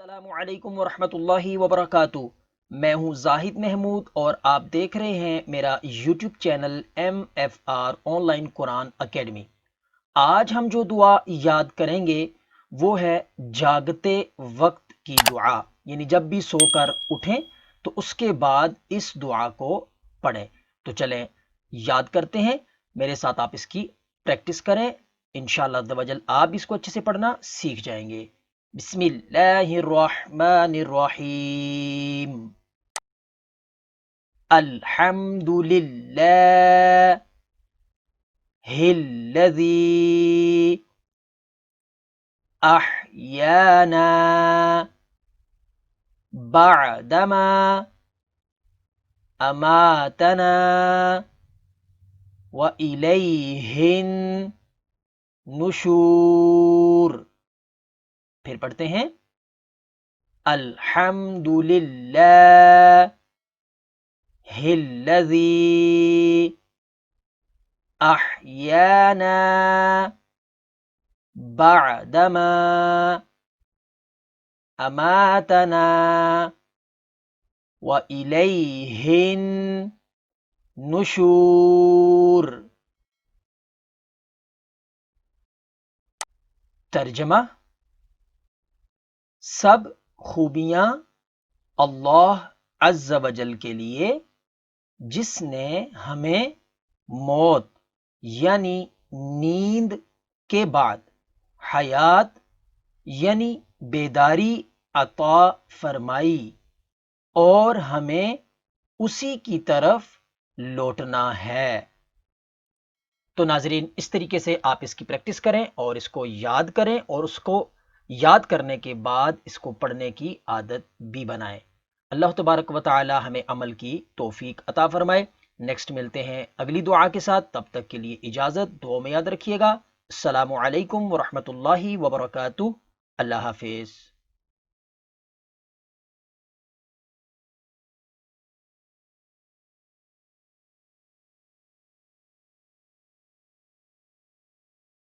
السلام علیکم ورحمۃ اللہ وبرکاتہ۔ میں ہوں زاہد محمود اور آپ دیکھ رہے ہیں میرا YouTube channel MFR on line Quran academy. آج ہم جو دعا یاد کریں گے وہ ہے جاگتے وقت کی دعا، یعنی جب بھی سو کر اٹھیں تو اس کے بعد اس دعا کو پڑھیں۔ تو چلیں یاد کرتے ہیں، میرے ساتھ آپ اس کی پریکٹس کریں، انشاءاللہ عز و جل آپ بھی اس کو اچھے سے پڑھنا سیکھ جائیں گے۔ بسم اللہ الرحمن الرحیم۔ الحمد للہ الذی احیانا بعدما اماتنا وإلیہ النشور۔ پھر پڑھتے ہیں الحمد للہ الذی احیانا بعدما اماتنا وإلیہ النشور۔ ترجمہ: سب خوبیاں اللہ عز و جل کے لیے، جس نے ہمیں موت یعنی نیند کے بعد حیات یعنی بیداری عطا فرمائی اور ہمیں اسی کی طرف لوٹنا ہے۔ تو ناظرین، اس طریقے سے آپ اس کی پریکٹس کریں اور اس کو یاد کریں اور اس کو یاد کرنے کے بعد اس کو پڑھنے کی عادت بھی بنائیں۔ اللہ تبارک و تعالی ہمیں عمل کی توفیق عطا فرمائے۔ نیکسٹ ملتے ہیں اگلی دعا کے ساتھ، تب تک کے لیے اجازت، دعا میں یاد رکھیے گا۔ السلام علیکم ورحمۃ اللہ وبرکاتہ۔ اللہ حافظ۔